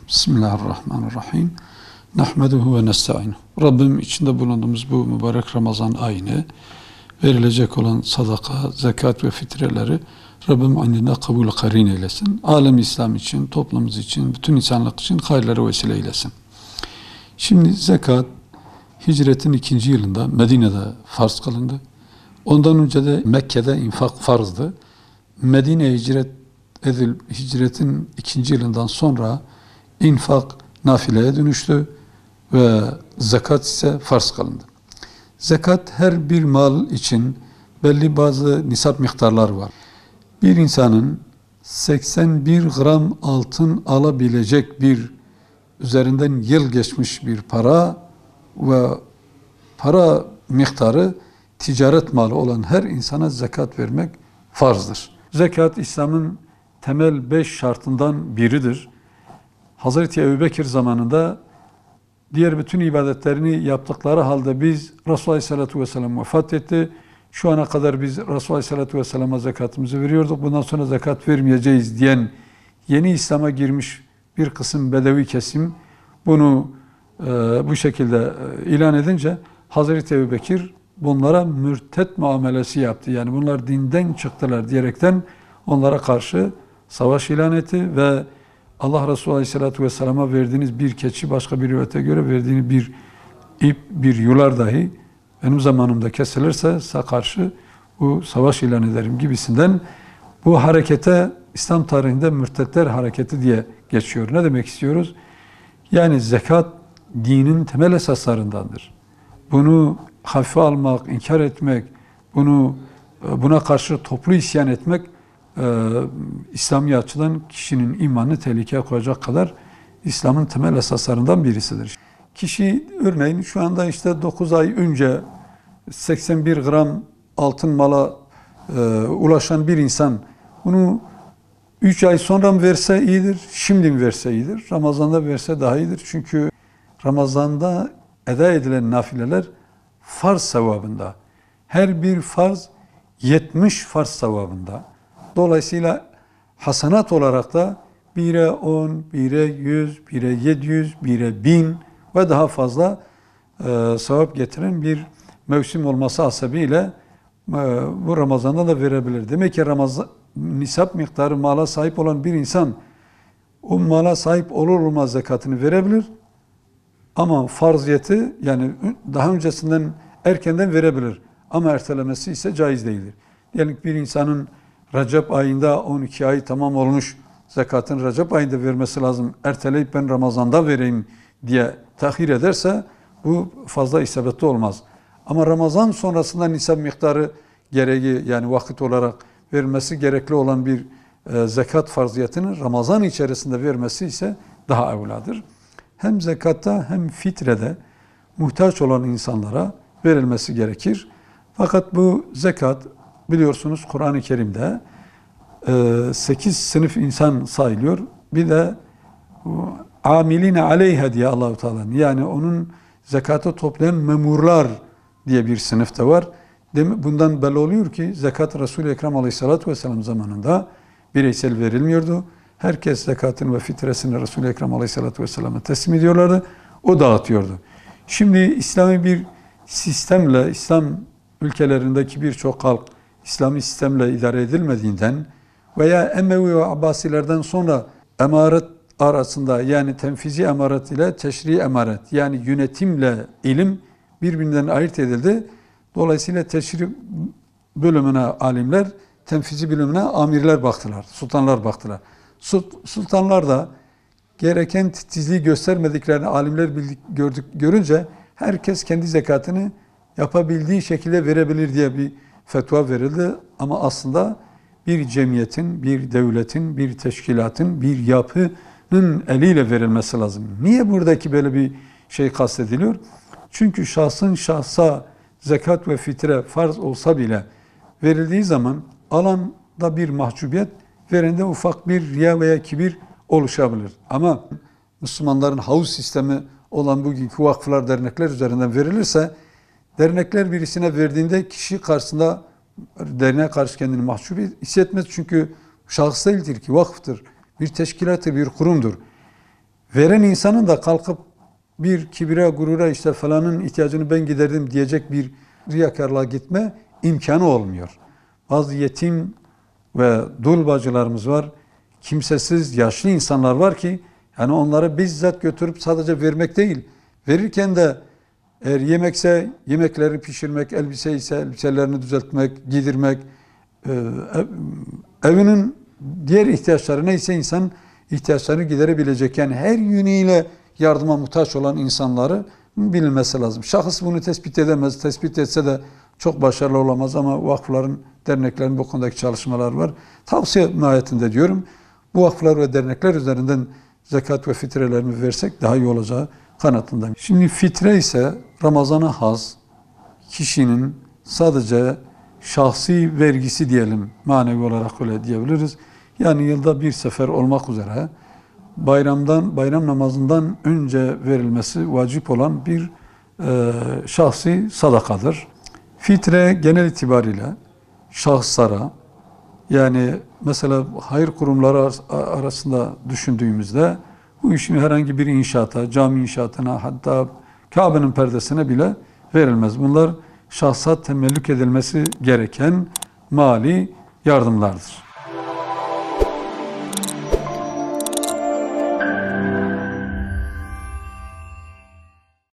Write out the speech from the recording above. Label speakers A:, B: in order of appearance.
A: Bismillahirrahmanirrahim. Nahmeduhu ve nesta'inu. Rabbim içinde bulunduğumuz bu mübarek Ramazan ayını verilecek olan sadaka, zekat ve fitreleri Rabbim indinde kabul karin eylesin. Alem İslam için, toplumumuz için, bütün insanlık için hayırlara vesile eylesin. Şimdi zekat hicretin 2. yılında Medine'de farz kılındı. Ondan önce de Mekke'de infak farzdı. Medine'ye hicretin 2. yılından sonra infak nafileye dönüştü ve zekat ise farz kılındı. Zekat her bir mal için belli bazı nisap miktarları var. Bir insanın 81 gram altın alabilecek bir üzerinden yıl geçmiş bir para ve para miktarı ticaret malı olan her insana zekat vermek farzdır. Zekat İslam'ın temel 5 şartından biridir. Hazreti Ebubekir zamanında diğer bütün ibadetlerini yaptıkları halde biz Resulullah Aleyhisselatü Vesselam vefat etti. Şu ana kadar biz Resulullah Aleyhisselatü Vesselam'a zekatımızı veriyorduk. Bundan sonra zekat vermeyeceğiz diyen yeni İslam'a girmiş bir kısım bedevi kesim bunu bu şekilde ilan edince Hazreti Ebubekir bunlara mürtet muamelesi yaptı. Yani bunlar dinden çıktılar diyerekten onlara karşı savaş ilan etti ve Allah Resulü Aleyhisselatü Vesselam'a verdiğiniz bir keçi başka bir rivayete göre verdiğiniz bir ip, bir yular dahi benim zamanımda kesilirse karşı bu savaş ilan ederim gibisinden bu harekete İslam tarihinde mürtetler hareketi diye geçiyor. Ne demek istiyoruz? Yani zekat dinin temel esaslarındandır. Bunu hafife almak, inkar etmek, buna karşı toplu isyan etmek İslami açıdan kişinin imanını tehlikeye koyacak kadar İslam'ın temel esaslarından birisidir. Kişi örneğin şu anda işte 9 ay önce 81 gram altın mala ulaşan bir insan bunu 3 ay sonra mı verse iyidir, şimdi mi verse iyidir, Ramazan'da verse daha iyidir. Çünkü Ramazan'da eda edilen nafileler farz sevabında. Her bir farz 70 farz sevabında. Dolayısıyla hasanat olarak da 1'e 10, 1'e 100, 1'e 700, 1'e 1000 ve daha fazla sevap getiren bir mevsim olması hasebiyle bu Ramazan'da da verebilir. Demek ki nisap miktarı mala sahip olan bir insan o mala sahip olur olmaz zekatını verebilir. Ama farziyeti yani daha öncesinden erkenden verebilir. Ama ertelemesi ise caiz değildir. Diyelim ki bir insanın Recep ayında 12 ay tamam olmuş, zekatın Recep ayında vermesi lazım. Erteleyip ben Ramazan'da vereyim diye tahir ederse bu fazla isabetli olmaz. Ama Ramazan sonrasında nisap miktarı gereği yani vakit olarak verilmesi gerekli olan bir zekat farziyetini Ramazan içerisinde vermesi ise daha evladır. Hem zekatta hem fitrede muhtaç olan insanlara verilmesi gerekir. Fakat bu zekat biliyorsunuz Kur'an-ı Kerim'de 8 sınıf insan sayılıyor. Bir de amiline aleyha diye Allah-u Teala yani onun zekatı toplayan memurlar diye bir sınıf da var. Bundan belli oluyor ki zekat Resul-i Ekrem Aleyhisselatü Vesselam zamanında bireysel verilmiyordu. Herkes zekatını ve fitresini Resul-i Ekrem Aleyhisselatü Vesselam'a teslim ediyorlardı. O dağıtıyordu. Şimdi İslami bir sistemle, İslam ülkelerindeki birçok halk İslami sistemle idare edilmediğinden veya Emevi ve Abbasilerden sonra emaret arasında yani tenfizi emaret ile teşri emaret yani yönetimle ilim birbirinden ayırt edildi. Dolayısıyla teşri bölümüne alimler, tenfizi bölümüne amirler baktılar, sultanlar baktılar. Sultanlar da gereken titizliği göstermediklerini alimler görünce herkes kendi zekatını yapabildiği şekilde verebilir diye bir fetva verildi. Ama aslında bir cemiyetin, bir devletin, bir teşkilatın, bir yapının eliyle verilmesi lazım. Niye buradaki böyle bir şey kastediliyor? Çünkü şahsın şahsa zekat ve fitre farz olsa bile verildiği zaman alanda bir mahcubiyet, verende ufak bir riya veya kibir oluşabilir. Ama Müslümanların havuz sistemi olan bugünkü vakıflar, dernekler üzerinden verilirse dernekler birisine verdiğinde kişi karşısında derneğe karşı kendini mahcup hissetmez. Çünkü şahıs değildir ki vakıftır, bir teşkilattır, bir kurumdur. veren insanın da kalkıp bir kibire, gurura işte falanın ihtiyacını ben giderdim diyecek bir riyakarlığa gitme imkanı olmuyor. Bazı yetim ve dul bacılarımız var. Kimsesiz yaşlı insanlar var ki yani onları bizzat götürüp sadece vermek değil. Verirken de eğer yemekse yemekleri pişirmek, elbise ise elbiselerini düzeltmek, giydirmek, evinin diğer ihtiyaçları neyse insan ihtiyaçlarını giderebilecek. Yani her yönüyle yardıma muhtaç olan insanları bilinmesi lazım. Şahıs bunu tespit edemez. Tespit etse de çok başarılı olamaz ama vakıfların, derneklerin bu konudaki çalışmalar var. Tavsiye mahiyetinde diyorum. Bu vakıflar ve dernekler üzerinden zekat ve fitrelerini versek daha iyi olacağı kanaatindeyim. Şimdi fitre ise Ramazan'a has, kişinin sadece şahsi vergisi diyelim, manevi olarak öyle diyebiliriz. Yani yılda bir sefer olmak üzere bayram namazından önce verilmesi vacip olan bir şahsi sadakadır. Fitre genel itibariyle şahıslara, yani mesela hayır kurumları arasında düşündüğümüzde bu işin herhangi bir inşaata, cami inşaatına, hatta Kabe'nin perdesine bile verilmez. Bunlar şahsa temellük edilmesi gereken mali yardımlardır.